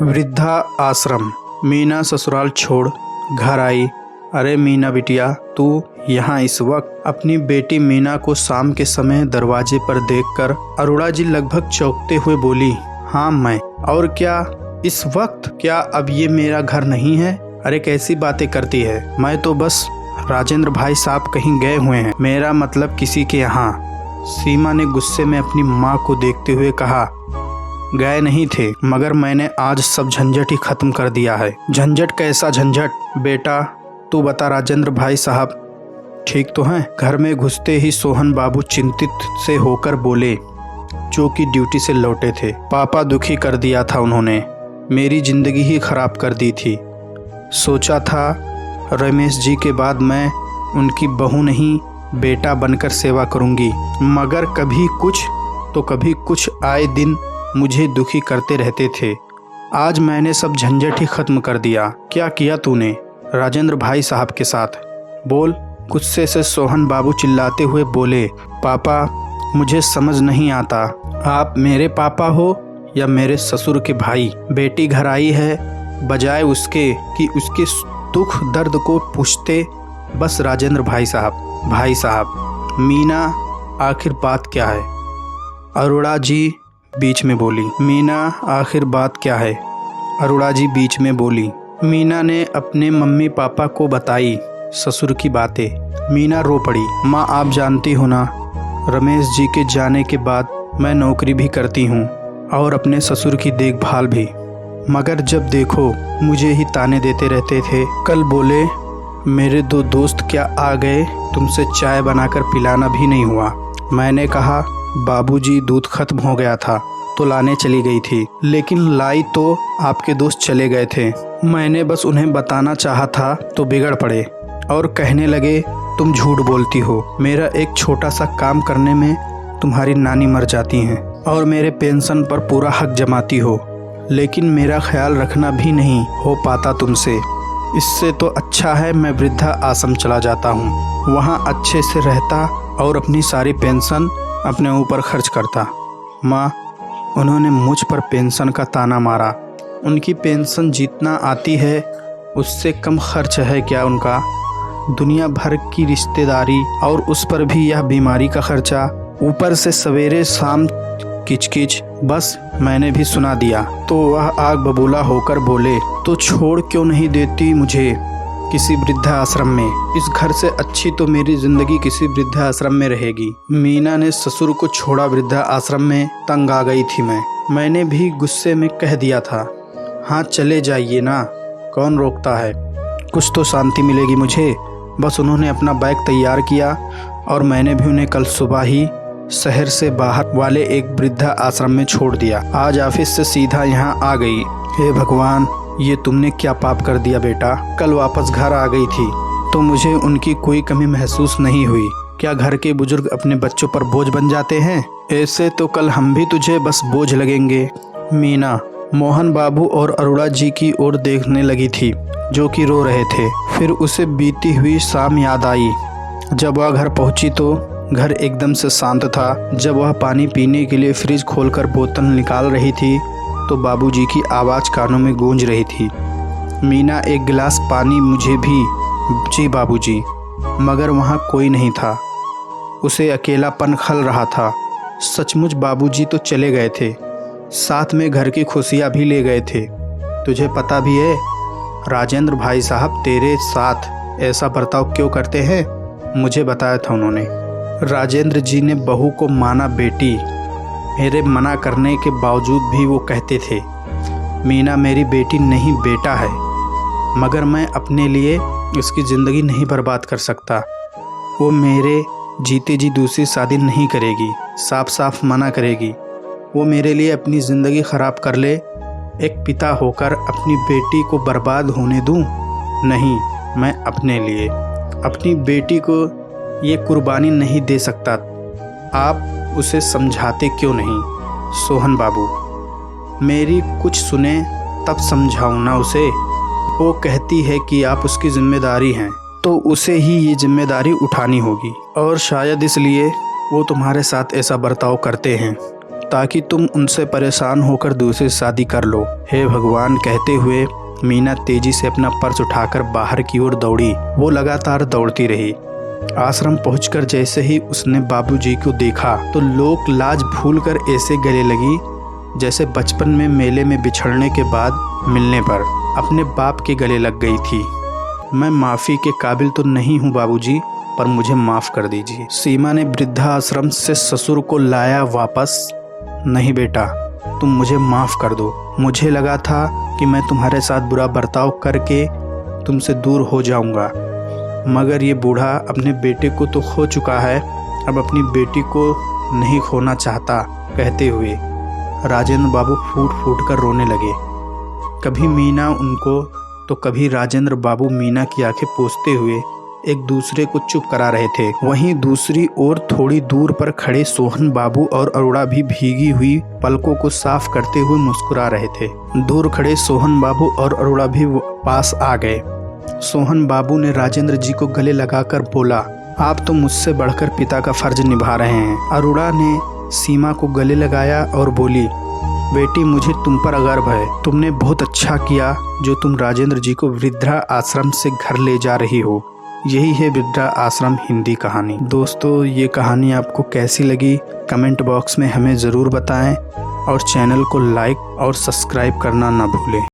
वृद्धा आश्रम। मीना ससुराल छोड़ घर आई। अरे मीना बिटिया, तू यहाँ इस वक्त? अपनी बेटी मीना को शाम के समय दरवाजे पर देखकर अरुणा जी लगभग चौंकते हुए बोली, हाँ मैं। और क्या इस वक्त? क्या अब ये मेरा घर नहीं है? अरे कैसी बातें करती है, मैं तो बस राजेंद्र भाई साहब कहीं गए हुए हैं, मेरा मतलब किसी के यहाँ। सीमा ने गुस्से में अपनी माँ को देखते हुए कहा, गए नहीं थे, मगर मैंने आज सब झंझट ही खत्म कर दिया है। झंझट? कैसा झंझट? बेटा तू बता, राजेंद्र भाई साहब ठीक तो हैं? घर में घुसते ही सोहन बाबू चिंतित से होकर बोले, जो कि ड्यूटी से लौटे थे। पापा दुखी कर दिया था उन्होंने, मेरी जिंदगी ही खराब कर दी थी। सोचा था रमेश जी के बाद मैं उनकी बहू नहीं बेटा बनकर सेवा करूंगी, मगर कभी कुछ तो कभी कुछ आए दिन मुझे दुखी करते रहते थे। आज मैंने सब झंझट ही खत्म कर दिया। क्या किया तूने राजेंद्र भाई साहब के साथ? बोल। गुस्से से सोहन बाबू चिल्लाते हुए बोले, पापा मुझे समझ नहीं आता, आप मेरे पापा हो या मेरे ससुर के भाई? बेटी घर आई है, बजाय उसके कि उसके दुख दर्द को पूछते बस राजेंद्र भाई साहब। मीना आखिर बात क्या है? अरुणा जी बीच में बोली। मीना आखिर बात क्या है? अरुणा जी बीच में बोली। मीना ने अपने मम्मी पापा को बताई ससुर की बातें। मीना रो पड़ी। माँ आप जानती हो ना, रमेश जी के जाने के बाद मैं नौकरी भी करती हूँ और अपने ससुर की देखभाल भी, मगर जब देखो मुझे ही ताने देते रहते थे। कल बोले मेरे 2 दोस्त क्या आ गए, तुमसे चाय बनाकर पिलाना भी नहीं हुआ। मैंने कहा बाबूजी दूध खत्म हो गया था तो लाने चली गई थी, लेकिन लाई तो आपके दोस्त चले गए थे। मैंने बस उन्हें बताना चाहा था तो बिगड़ पड़े और कहने लगे तुम झूठ बोलती हो, मेरा एक छोटा सा काम करने में तुम्हारी नानी मर जाती हैं और मेरे पेंशन पर पूरा हक जमाती हो, लेकिन मेरा ख्याल रखना भी नहीं हो पाता तुमसे। इससे तो अच्छा है मैं वृद्धा आश्रम चला जाता हूँ, वहाँ अच्छे से रहता और अपनी सारी पेंशन अपने ऊपर खर्च करता। माँ उन्होंने मुझ पर पेंशन का ताना मारा। उनकी पेंशन जितना आती है उससे कम खर्च है क्या उनका? दुनिया भर की रिश्तेदारी और उस पर भी यह बीमारी का खर्चा, ऊपर से सवेरे शाम किचकिच। बस मैंने भी सुना दिया तो वह आग बबूला होकर बोले, तो छोड़ क्यों नहीं देती मुझे किसी वृद्धा आश्रम में? इस घर से अच्छी तो मेरी जिंदगी किसी वृद्धा आश्रम में रहेगी। मीना ने ससुर को छोड़ा वृद्धा आश्रम में, तंग आ गई थी मैंने भी गुस्से में कह दिया था, हाँ चले जाइए ना, कौन रोकता है, कुछ तो शांति मिलेगी मुझे। बस उन्होंने अपना बैग तैयार किया और मैंने भी उन्हें कल सुबह ही शहर से बाहर वाले एक वृद्धा आश्रम में छोड़ दिया। आज ऑफिस से सीधा यहाँ आ गई। हे भगवान, ये तुमने क्या पाप कर दिया बेटा? कल वापस घर आ गई थी तो मुझे उनकी कोई कमी महसूस नहीं हुई। क्या घर के बुजुर्ग अपने बच्चों पर बोझ बन जाते हैं? ऐसे तो कल हम भी तुझे बस बोझ लगेंगे। मीना मोहन बाबू और अरुणा जी की ओर देखने लगी थी, जो कि रो रहे थे। फिर उसे बीती हुई शाम याद आई। जब वह घर पहुंची तो घर एकदम से शांत था। जब वह पानी पीने के लिए फ्रिज खोलकर बोतल निकाल रही थी तो बाबूजी की आवाज़ कानों में गूंज रही थी, मीना एक गिलास पानी मुझे भी। जी बाबूजी। मगर वहाँ कोई नहीं था। उसे अकेलापन खल रहा था। सचमुच बाबूजी तो चले गए थे, साथ में घर की खुशियाँ भी ले गए थे। तुझे पता भी है राजेंद्र भाई साहब तेरे साथ ऐसा बर्ताव क्यों करते हैं? मुझे बताया था उन्होंने। राजेंद्र जी ने बहू को माना बेटी, मेरे मना करने के बावजूद भी वो कहते थे मीना मेरी बेटी नहीं बेटा है, मगर मैं अपने लिए उसकी ज़िंदगी नहीं बर्बाद कर सकता। वो मेरे जीते जी दूसरी शादी नहीं करेगी, साफ साफ मना करेगी। वो मेरे लिए अपनी ज़िंदगी ख़राब कर ले, एक पिता होकर अपनी बेटी को बर्बाद होने दूं? नहीं, मैं अपने लिए अपनी बेटी को ये कुर्बानी नहीं दे सकता। आप उसे समझाते क्यों नहीं? सोहन बाबू मेरी कुछ सुने तब समझाऊं ना उसे। वो कहती है कि आप उसकी जिम्मेदारी हैं तो उसे ही ये जिम्मेदारी उठानी होगी, और शायद इसलिए वो तुम्हारे साथ ऐसा बर्ताव करते हैं। ताकि तुम उनसे परेशान होकर दूसरी शादी कर लो। हे भगवान, कहते हुए मीना तेजी से अपना पर्स उठाकर बाहर की ओर दौड़ी। वो लगातार दौड़ती रही। आश्रम पहुंचकर जैसे ही उसने बाबूजी को देखा तो लोक लाज भूलकर ऐसे गले लगी जैसे बचपन में मेले में बिछड़ने के बाद मिलने पर अपने बाप के गले लग गई थी। मैं माफ़ी के काबिल तो नहीं हूँ बाबूजी, पर मुझे माफ़ कर दीजिए। सीमा ने वृद्धाश्रम से ससुर को लाया वापस। नहीं बेटा, तुम मुझे माफ़ कर दो। मुझे लगा था कि मैं तुम्हारे साथ बुरा बर्ताव करके तुमसे दूर हो जाऊंगा, मगर ये बूढ़ा अपने बेटे को तो खो चुका है, अब अपनी बेटी को नहीं खोना चाहता। कहते हुए राजेंद्र बाबू फूट फूट कर रोने लगे। कभी मीना उनको तो कभी राजेंद्र बाबू मीना की आंखें पोंछते हुए एक दूसरे को चुप करा रहे थे। वहीं दूसरी ओर थोड़ी दूर पर खड़े सोहन बाबू और अरोड़ा भी भीगी हुई पलकों को साफ करते हुए मुस्कुरा रहे थे। दूर खड़े सोहन बाबू और अरोड़ा भी पास आ गए। सोहन बाबू ने राजेंद्र जी को गले लगाकर बोला, आप तो मुझसे बढ़कर पिता का फर्ज निभा रहे हैं। अरोड़ा ने सीमा को गले लगाया और बोली, बेटी, मुझे तुम पर गर्व है। तुमने बहुत अच्छा किया जो तुम राजेंद्र जी को वृद्धा आश्रम से घर ले जा रही हो। यही है वृद्धा आश्रम हिंदी कहानी। दोस्तों, ये कहानी आपको कैसी लगी कमेंट बॉक्स में हमें ज़रूर बताएं और चैनल को लाइक और सब्सक्राइब करना ना भूलें।